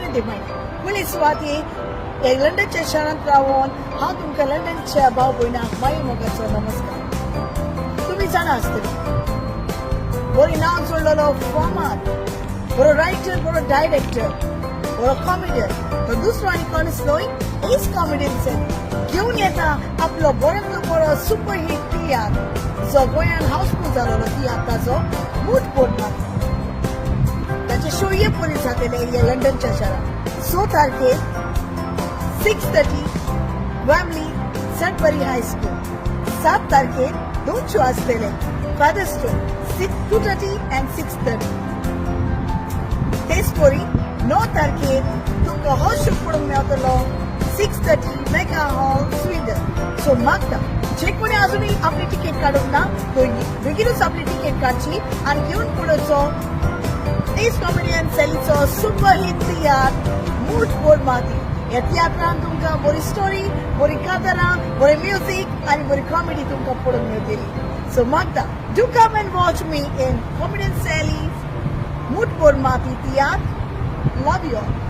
Comedy म्हणा पूण ही सुवाती लंडनच्या शारांत रावून हांव तुमकां लंडनच्या भाव भयणांक माये मोगाचो नमस्कार. तुम्ही जाणा आसतली बरी नांव जोडलेलो फॉर्मात, बरो रायटर, बरो डायरेक्टर, बरो कॉमेडियन, तो दुसरो आनी कोण आसलो इज कॉमेडियन घेवन येता आपलो बरोंतलो बरो सुपरहिट तियात्र जो गोंयान हाऊसफुल जालोलो तियात्राचो मूठ बोर माती. ताचे शो ये पयलीं जातले हे लंडनच्या शारांत 6 तारखेर 6:30 वॅमली सॅडबरी हायस्कूल. 7 तारखेर 2 शो आसतले फादर्स्टोन 2:30 and 6:30. तेच परी 9 तारखेर तुमकां हो शो पळोवंक मेळटलो 6:30 मेगा हॉल स्वीडन. सो मागता जे कोणी अजूनही आपली तिकेट काढून ना तो बेगीनच आपली तिकेट काढची आणि घेऊन पळोवचो इज कॉमेडियन सेलीचो सुपरहिट तियात्र मूठ बोर माती. ह्या तियात्रांत तुमकां बरी स्टोरी, बरी कातरां, बरें म्युझिक आनी बरी कॉमेडी तुमकां पळोवंक मेळटली. सो मागता do come and watch me in comedian सेलीज मूठ बोर माती तियात्र. लव यू ऑल.